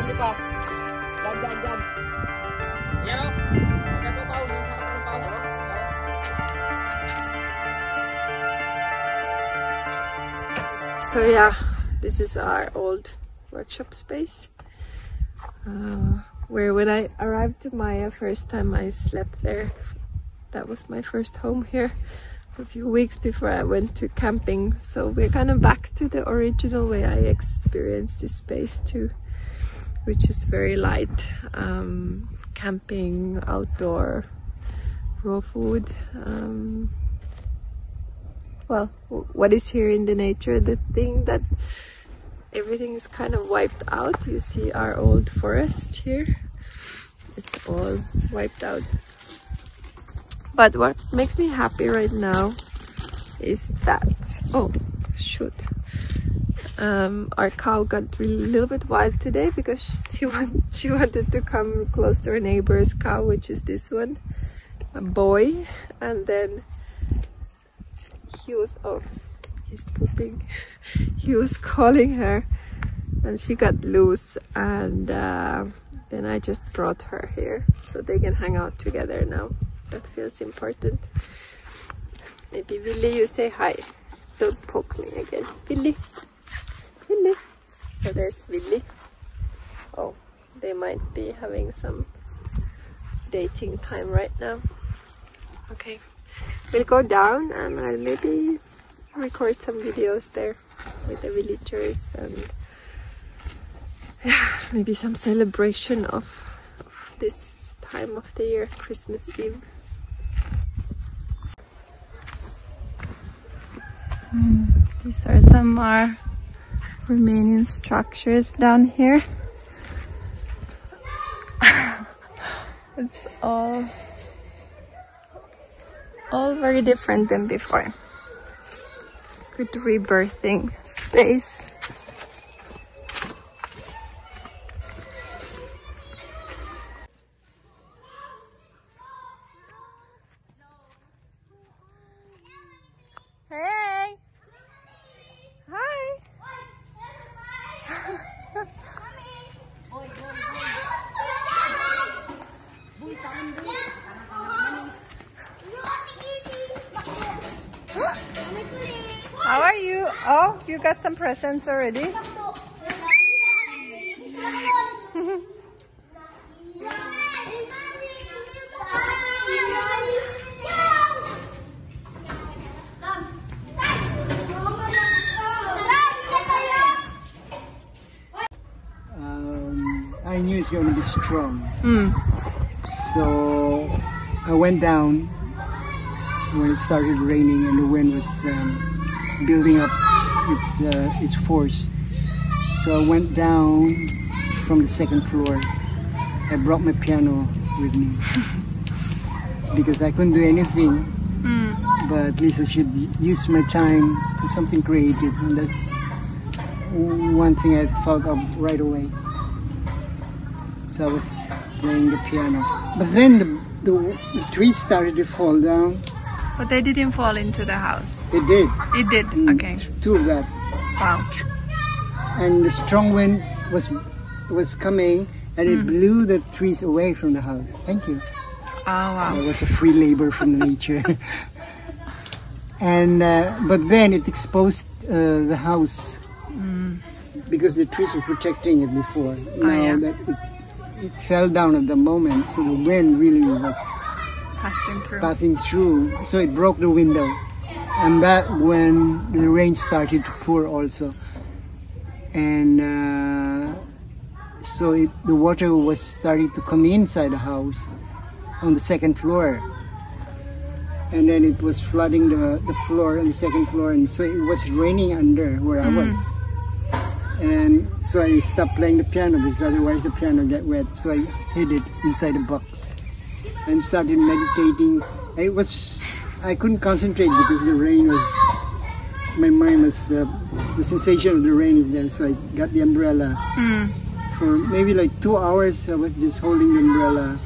Dyan, di ba? Dyan. Yan o. Yan po, Pao. Minsan ka ng Pao. So yeah, this is our old workshop space. Where when I arrived to Maya first time I slept there. That was my first home here for a few weeks before I went to camping. So we're kind of back to the original way I experienced this space too, which is very light. Camping, outdoor, raw food. Well, what is here in the nature, the thing that everything is kind of wiped out. You see our old forest here. It's all wiped out. But what makes me happy right now is that, oh shoot, our cow got a little bit wild today because she wanted to come close to her neighbor's cow, which is this one, a boy, and then he was, oh, he's pooping. He was calling her and she got loose, and then I just brought her here so they can hang out together now. That feels important. Maybe Willy, you say hi. Don't poke me again. Willy. Willy. So there's Willy. Oh, they might be having some dating time right now. Okay. We'll go down and I'll maybe record some videos there with the villagers and maybe some celebration of this time of the year, Christmas Eve. These are some more Romanian structures down here. It's all very different than before. Good rebirthing space. Hey! Hi! How are you? Oh, you got some presents already? I knew it's going to be strong. So I went down when it started raining and the wind was building up its force. So I went down from the second floor. I brought my piano with me because I couldn't do anything, but at least I should use my time for something creative, and that's one thing I thought of right away. So I was playing the piano, but then the trees started to fall down. But they didn't fall into the house. It did. It did. Okay. Two of that. Wow. And the strong wind was coming, and it blew the trees away from the house. Thank you. Oh wow. It was a free labor from nature. And but then it exposed the house because the trees were protecting it before. Now that it fell down at the moment, so the wind really was passing through. So it broke the window, and that when the rain started to pour also, and so the water was starting to come inside the house on the second floor, and then it was flooding the floor on the second floor, and so it was raining under where I was. And so I stopped playing the piano because otherwise the piano get wet. So I hid it inside a box and started meditating. I couldn't concentrate because the rain was, my mind was, the sensation of the rain is there. So I got the umbrella. For maybe like 2 hours I was just holding the umbrella,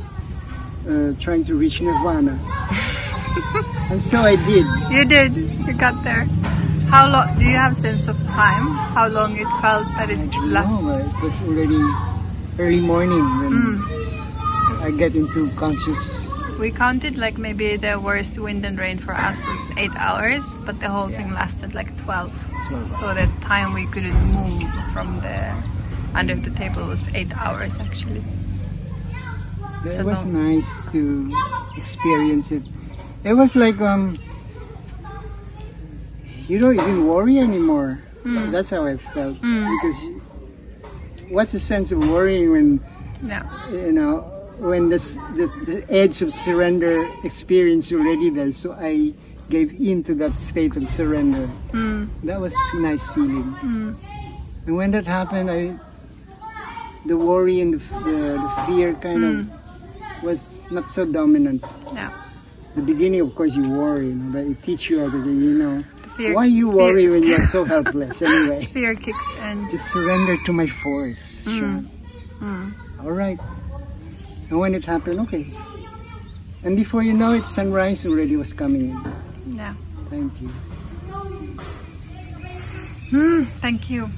trying to reach Nirvana. And so I did. You did. You got there. How long, do you have sense of time? How long it felt that it lasted? No, it was already early morning when I get into conscious. We counted like maybe the worst wind and rain for us was 8 hours, but the whole thing lasted like 12. So the time we couldn't move from the under the table was 8 hours actually. It was nice to experience it. It was like you don't even worry anymore. That's how I felt. Because what's the sense of worrying when you know, when the edge of surrender experience already there? So I gave in to that state of surrender. That was a nice feeling. And when that happened, the worry and the fear kind of was not so dominant. The beginning, of course, you worry, you know, but it teaches you everything, you know. Why you worry when you're so helpless anyway? Fear kicks in. Just surrender to my force. Sure. All right. And when it happened, okay. And before you know it, sunrise already was coming in. Yeah. Thank you. Thank you.